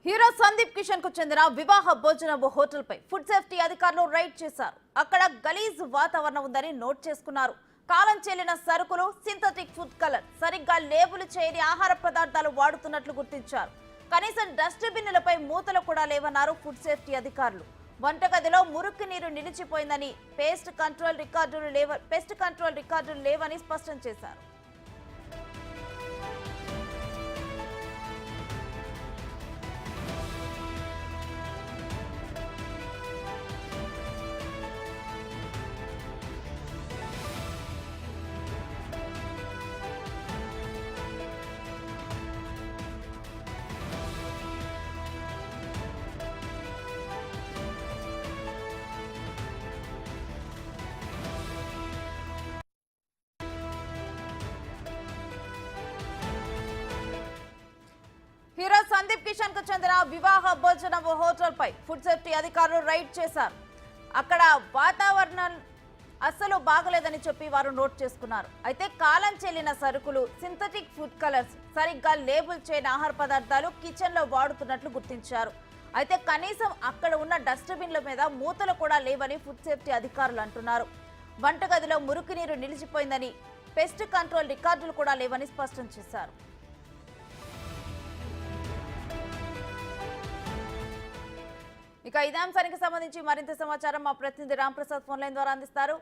Hero Sandeep Kishan కు చెందిన వివాహ భోజనపు హోటల్ పై ఫుడ్ సేఫ్టీ అధికారులు రైడ్ చేశారు. అక్కడ గలీజ్ వాతావరణం ఉందని నోట్ చేసుకున్నారు. కాలం చెల్లిన సరుకులు, సింథటిక్ ఫుడ్ కలర్, సరిగ్గా లేబుల్ చేయని ఆహార పదార్థాలు వాడుతున్నట్లు గుర్తించారు. కనీసం డస్ట్ బిన్నులపై మూతలు కూడా లేవన్నారు ఫుడ్ సేఫ్టీ అధికారులు. వంటగదిలో మురికి నీరు నిలిచిపోయిందని, పెస్ట్ కంట్రోల్ రికార్డులు లేవని స్పష్టం చేశారు. హీరో సందీప్ కిషన్ కు చెందిన వివాహ భోజనపు హోటల్ పై ఫుడ్ సేఫ్టీ అధికారులు రైడ్ చేశారు. అక్కడ వాతావరణం అస్సలు బాగలేదని చెప్పి వారు నోట్ చేసుకున్నారు. అయితే కాలం చెల్లిన సరుకులు, సింథటిక్ ఫుడ్ కలర్స్, సరిగ్గా లేబుల్ చేయని ఆహార పదార్థాలు కిచెన్ లో వాడుతున్నట్లు గుర్తించారు. అయితే కనీసం అక్కడ ఉన్న డస్ట్బిన్ల మీద మూతలు కూడా లేవని ఫుడ్ సేఫ్టీ అధికారులు అంటున్నారు. వంటగదిలో మురికి నీరు నిలిచిపోయిందని, పెస్ట్ కంట్రోల్ రికార్డులు కూడా లేవని స్పష్టం చేశారు. ఇక ఇదే అంశానికి సంబంధించి మరింత సమాచారం మా ప్రతినిధి రామ్ ప్రసాద్ ఫోన్ లైన్ ద్వారా అందిస్తారు.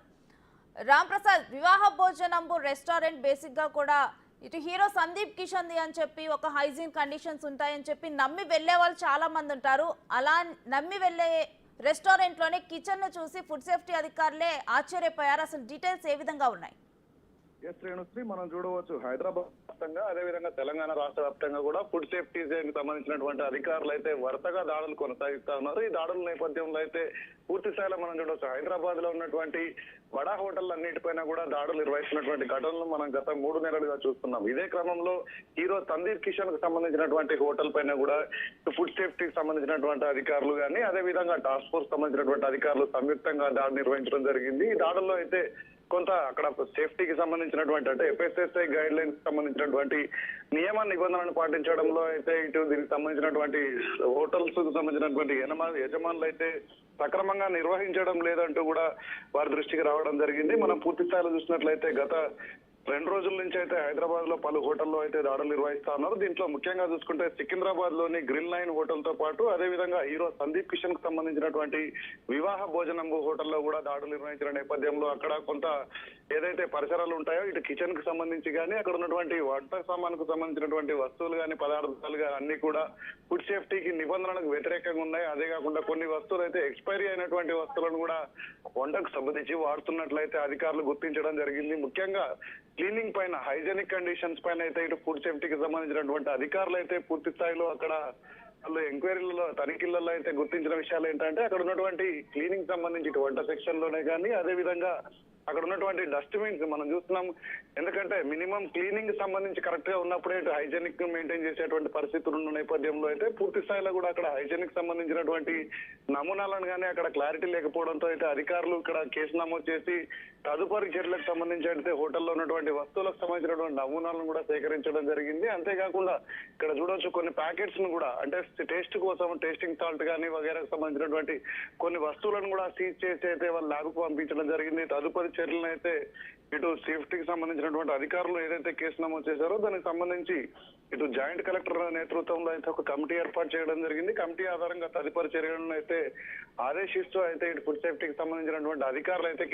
రామ్ ప్రసాద్, వివాహ భోజనంబు రెస్టారెంట్ బేసిక్ గా కూడా ఇటు హీరో సందీప్ కిషన్ ది అని చెప్పి ఒక హైజీన్ కండిషన్స్ ఉంటాయని చెప్పి నమ్మి వెళ్లే వాళ్ళు చాలా మంది ఉంటారు. అలా నమ్మి వెళ్లే రెస్టారెంట్ లోనే కిచెన్ ను చూసి ఫుడ్ సేఫ్టీ అధికారులే ఆశ్చర్యపోయారు. అసలు డీటెయిల్స్ ఏ విధంగా ఉన్నాయి? శ్రేణుశ్రీ, మనం చూడవచ్చు హైదరాబాద్ వ్యాప్తంగా, అదేవిధంగా తెలంగాణ రాష్ట్ర వ్యాప్తంగా కూడా ఫుడ్ సేఫ్టీ సంబంధించినటువంటి అధికారులు అయితే వరుసగా దాడులు కొనసాగిస్తా ఉన్నారు. ఈ దాడుల నేపథ్యంలో అయితే పూర్తి స్థాయిలో మనం చూడవచ్చు హైదరాబాద్ లో ఉన్నటువంటి బడా హోటల్ అన్నిటిపైన కూడా దాడులు నిర్వహిస్తున్నటువంటి ఘటనలు మనం గత 3 నెలలుగా చూస్తున్నాం. ఇదే క్రమంలో హీరో సందీప్ కిషన్ కు సంబంధించినటువంటి హోటల్ పైన కూడా ఫుడ్ సేఫ్టీకి సంబంధించినటువంటి అధికారులు కానీ, అదే విధంగా టాస్క్ ఫోర్స్ సంబంధించినటువంటి అధికారులు సంయుక్తంగా దాడి నిర్వహించడం జరిగింది. ఈ దాడుల్లో అయితే కొంత అక్కడ సేఫ్టీకి సంబంధించినటువంటి అంటే FSSAI గైడ్ లైన్స్ సంబంధించినటువంటి నియమ నిబంధనలను పాటించడంలో అయితే ఇటు దీనికి సంబంధించినటువంటి హోటల్స్ కు సంబంధించినటువంటి యజమానులు అయితే సక్రమంగా నిర్వహించడం లేదంటూ కూడా వారి దృష్టికి రావడం జరిగింది. మనం పూర్తి స్థాయిలో చూసినట్లయితే గత 2 రోజుల నుంచి అయితే హైదరాబాద్ లో పలు హోటల్లో అయితే దాడులు నిర్వహిస్తా ఉన్నారు. దీంట్లో ముఖ్యంగా చూసుకుంటే సికింద్రాబాద్ లోని గ్రిల్ 9 హోటల్ తో పాటు అదేవిధంగా హీరో సందీప్ కిషన్ కు సంబంధించినటువంటి వివాహ భోజనం హోటల్లో కూడా దాడులు నిర్వహించిన నేపథ్యంలో అక్కడ కొంత ఏదైతే పరిసరాలు ఉంటాయో ఇటు కిచెన్ కు సంబంధించి కానీ, అక్కడ ఉన్నటువంటి వంట సామాన్కు సంబంధించినటువంటి వస్తువులు కానీ, పదార్థాలు కానీ అన్ని కూడా ఫుడ్ సేఫ్టీకి నిబంధనలకు వ్యతిరేకంగా ఉన్నాయి. అదే కాకుండా కొన్ని వస్తువులు అయితే ఎక్స్పైరీ అయినటువంటి వస్తువులను కూడా వంటకు సంబంధించి వాడుతున్నట్లయితే అధికారులు గుర్తించడం జరిగింది. ముఖ్యంగా క్లీనింగ్ పైన, హైజెనిక్ కండిషన్స్ పైన అయితే ఇటు ఫుడ్ సేఫ్టీకి సంబంధించినటువంటి అధికారులు అయితే పూర్తి స్థాయిలో అక్కడ వాళ్ళు ఎంక్వైరీలలో, తనిఖీలలో అయితే గుర్తించిన విషయాలు ఏంటంటే అక్కడ ఉన్నటువంటి క్లీనింగ్ సంబంధించి ఇటు వంట సెక్షన్ లోనే కానీ, అదే విధంగా అక్కడ ఉన్నటువంటి డస్ట్బిన్స్ మనం చూస్తున్నాం. ఎందుకంటే మినిమం క్లీనింగ్ సంబంధించి కరెక్ట్ గా ఉన్నప్పుడే హైజెనిక్ మెయింటైన్ చేసేటువంటి పరిస్థితులు ఉన్న నేపథ్యంలో అయితే పూర్తి స్థాయిలో కూడా అక్కడ హైజెనిక్ సంబంధించినటువంటి నమూనాలను కానీ అక్కడ క్లారిటీ లేకపోవడంతో అయితే అధికారులు ఇక్కడ కేసు నమోదు చేసి తదుపరి చర్యలకు సంబంధించి అయితే హోటల్లో ఉన్నటువంటి వస్తువులకు సంబంధించినటువంటి నమూనాలను కూడా సేకరించడం జరిగింది. అంతేకాకుండా ఇక్కడ చూడవచ్చు కొన్ని ప్యాకెట్స్ ను కూడా అంటే టేస్ట్ కోసం టేస్టింగ్ సాల్ట్ కానీ వగైరాకు సంబంధించినటువంటి కొన్ని వస్తువులను కూడా సీజ్ చేసి అయితే వాళ్ళ ల్యాబ్కు పంపించడం జరిగింది. తదుపరి చర్యలను అయితే ఇటు సేఫ్టీకి సంబంధించినటువంటి అధికారులు ఏదైతే కేసు నమోదు చేశారో దానికి సంబంధించి ఇటు జాయింట్ కలెక్టర్ నేతృత్వంలో అయితే ఒక కమిటీ ఏర్పాటు చేయడం జరిగింది. కమిటీ ఆధారంగా తదుపరి చర్యలను అయితే ఆదేశిస్తూ అయితే ఇటు ఫుడ్ సేఫ్టీకి సంబంధించినటువంటి అధికారులు అయితే